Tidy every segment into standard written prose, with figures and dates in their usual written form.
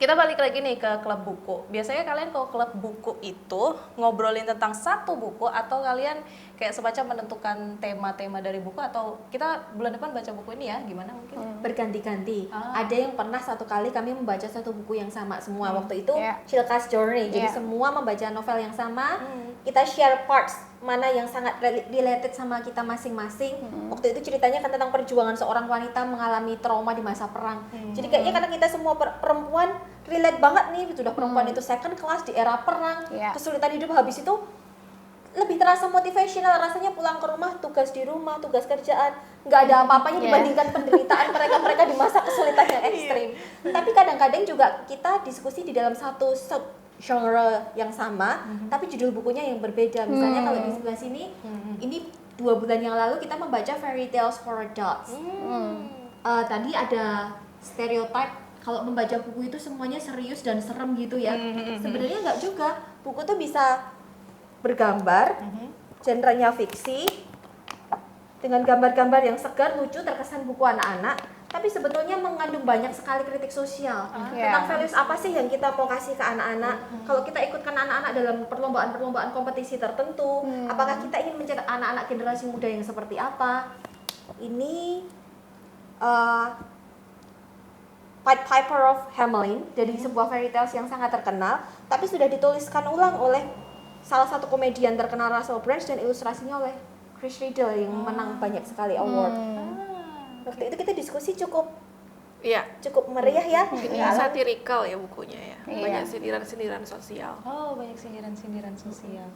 Kita balik lagi nih ke klub buku. Biasanya kalian kalau klub buku itu ngobrolin tentang satu buku atau kalian kayak semacam menentukan tema-tema dari buku, atau kita bulan depan baca buku ini ya, gimana mungkin? Berganti-ganti. Ada yang pernah satu kali kami membaca satu buku yang sama semua. Waktu itu Yeah. Chilkas Journey. Jadi semua membaca novel yang sama. Kita share parts mana yang sangat related sama kita masing-masing. Waktu itu ceritanya kan tentang perjuangan seorang wanita mengalami trauma di masa perang. Jadi kayaknya karena kita semua perempuan relate banget nih, sudah perempuan itu second class di era perang, kesulitan hidup, habis itu lebih terasa motivational, rasanya pulang ke rumah, tugas di rumah, tugas kerjaan, nggak ada apa-apanya dibandingkan penderitaan mereka di masa kesulitan yang ekstrim. Tapi kadang-kadang juga kita diskusi di dalam satu genre yang sama, tapi judul bukunya yang berbeda. Misalnya kalau di sebelah sini, ini 2 bulan yang lalu kita membaca Fairy Tales for Adults. Tadi ada stereotype kalau membaca buku itu semuanya serius dan serem gitu ya. Sebenarnya nggak juga. Buku tuh bisa bergambar, genrenya fiksi, dengan gambar-gambar yang segar, lucu, terkesan buku anak-anak, tapi sebetulnya mengandung banyak sekali kritik sosial tentang values apa sih yang kita mau kasih ke anak-anak. Kalau kita ikutkan anak-anak dalam perlombaan-perlombaan kompetisi tertentu, apakah kita ingin mencetak anak-anak generasi muda yang seperti apa? Ini Pied Piper of Hamelin, dari sebuah fairy tales yang sangat terkenal, tapi sudah dituliskan ulang oleh salah satu komedian terkenal, Russell Branch, dan ilustrasinya oleh Chris Riddle yang menang banyak sekali award. Waktu itu kita diskusi cukup meriah ya. Satirikal ya bukunya ya. Banyak sindiran-sindiran sosial. Oh, banyak sindiran-sindiran sosial.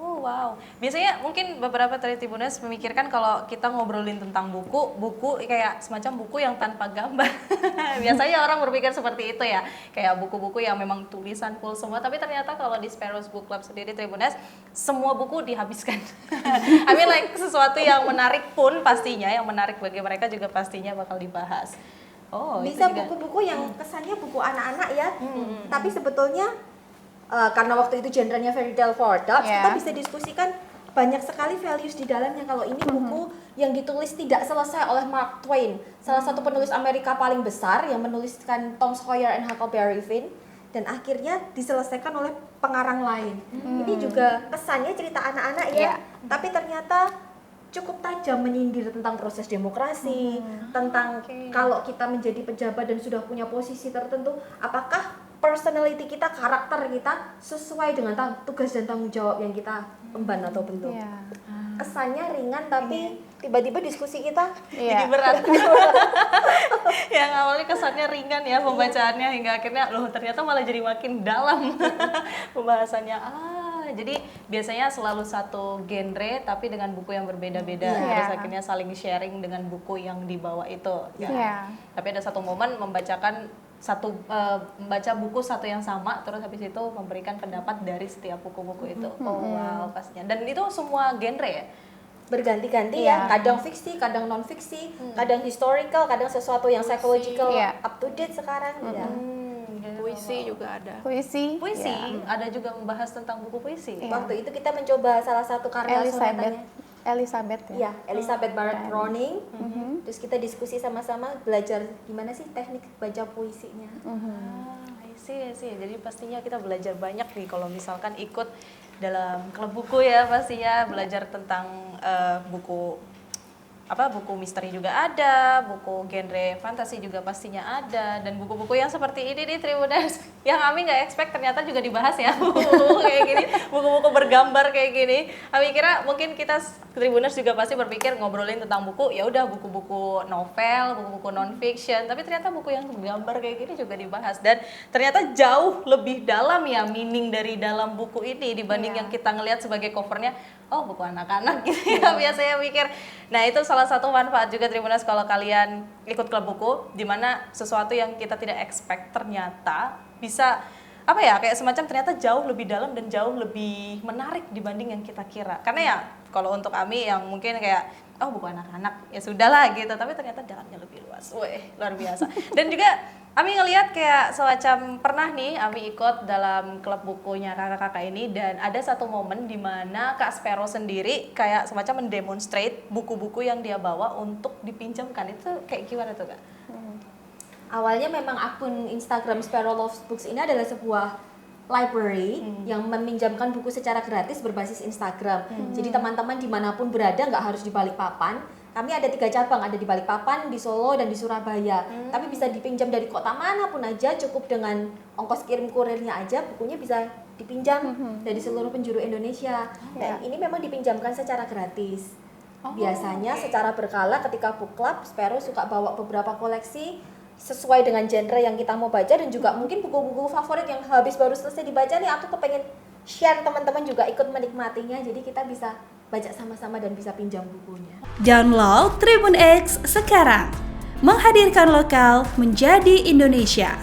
Oh, wow. Biasanya mungkin beberapa Tribuners memikirkan kalau kita ngobrolin tentang buku kayak semacam buku yang tanpa gambar. Biasanya orang berpikir seperti itu ya. Kayak buku-buku yang memang tulisan full semua, tapi ternyata kalau di Sparrows Book Club sendiri Tribuners, semua buku dihabiskan. I mean like sesuatu yang menarik pun pastinya, yang menarik bagi mereka juga pastinya bakal dibahas. Oh, bisa buku-buku yang kesannya buku anak-anak ya, tapi sebetulnya karena waktu itu genrenya fairy tale for adults, kita bisa diskusikan banyak sekali values di dalamnya. Kalau ini buku yang ditulis tidak selesai oleh Mark Twain, salah satu penulis Amerika paling besar yang menuliskan Tom Sawyer and Huckleberry Finn, dan akhirnya diselesaikan oleh pengarang lain. Ini juga kesannya cerita anak-anak ya, tapi ternyata cukup tajam menyindir tentang proses demokrasi, tentang kalau kita menjadi pejabat dan sudah punya posisi tertentu, apakah personality kita, karakter kita sesuai dengan tugas dan tanggung jawab yang kita emban atau belum. Kesannya ringan, tapi tiba-tiba diskusi kita jadi berat. Yang awalnya kesannya ringan ya pembacaannya, hingga akhirnya loh ternyata malah jadi makin dalam pembahasannya. Jadi biasanya selalu satu genre tapi dengan buku yang berbeda-beda, terus akhirnya saling sharing dengan buku yang dibawa itu. Tapi ada satu momen membaca buku satu yang sama, terus habis itu memberikan pendapat dari setiap buku-buku itu. Oh wow, pastinya. Dan itu semua genre ya? Berganti-ganti ya, kadang fiksi, kadang non fiksi, kadang historical, kadang sesuatu yang psychological, up to date sekarang. Puisi juga ada. Puisi ada juga membahas tentang buku puisi. Waktu itu kita mencoba salah satu karya Elizabeth ya? Elizabeth Barrett Browning. Terus kita diskusi sama-sama, belajar gimana sih teknik baca puisinya. I see. Jadi pastinya kita belajar banyak nih kalau misalkan ikut dalam klub buku ya, pastinya belajar tentang buku misteri juga ada, buku genre fantasi juga pastinya ada, dan buku-buku yang seperti ini nih Tribuners, yang Ami nggak expect ternyata juga dibahas ya, buku-buku kayak gini, buku-buku bergambar kayak gini. Ami kira mungkin kita Tribuners juga pasti berpikir ngobrolin tentang buku, ya udah buku-buku novel, buku-buku non-fiction, tapi ternyata buku yang bergambar kayak gini juga dibahas, dan ternyata jauh lebih dalam ya meaning dari dalam buku ini dibanding yang kita ngelihat sebagai covernya. Oh, buku anak-anak gitu ya, biasanya mikir. Nah, itu salah satu manfaat juga Tribuners kalau kalian ikut klub buku, di mana sesuatu yang kita tidak expect ternyata bisa kayak semacam ternyata jauh lebih dalam dan jauh lebih menarik dibanding yang kita kira. Karena ya kalau untuk Ami yang mungkin kayak buku anak-anak ya sudahlah gitu, tapi ternyata dalamnya lebih luas. Luar biasa. Dan juga Ami ngelihat kayak semacam pernah nih Ami ikut dalam klub bukunya kakak-kakak ini, dan ada satu momen di mana Kak Sparrow sendiri kayak semacam mendemonstrate buku-buku yang dia bawa untuk dipinjamkan. Itu kayak gimana tuh Kak? Awalnya memang akun Instagram Sparrow Loves Books ini adalah sebuah library yang meminjamkan buku secara gratis berbasis Instagram. Jadi teman-teman dimanapun berada, nggak harus di Balikpapan. Kami ada 3 cabang, ada di Balikpapan, di Solo, dan di Surabaya. Tapi bisa dipinjam dari kota manapun aja, cukup dengan ongkos kirim kurirnya aja, bukunya bisa dipinjam dari seluruh penjuru Indonesia. Dan ini memang dipinjamkan secara gratis. Biasanya secara berkala ketika book club, Sparrow suka bawa beberapa koleksi sesuai dengan genre yang kita mau baca, dan juga mungkin buku-buku favorit yang habis baru selesai dibaca nih, aku kepengen share teman-teman juga ikut menikmatinya, jadi kita bisa baca sama-sama dan bisa pinjam bukunya. Download Tribun X sekarang, menghadirkan lokal menjadi Indonesia.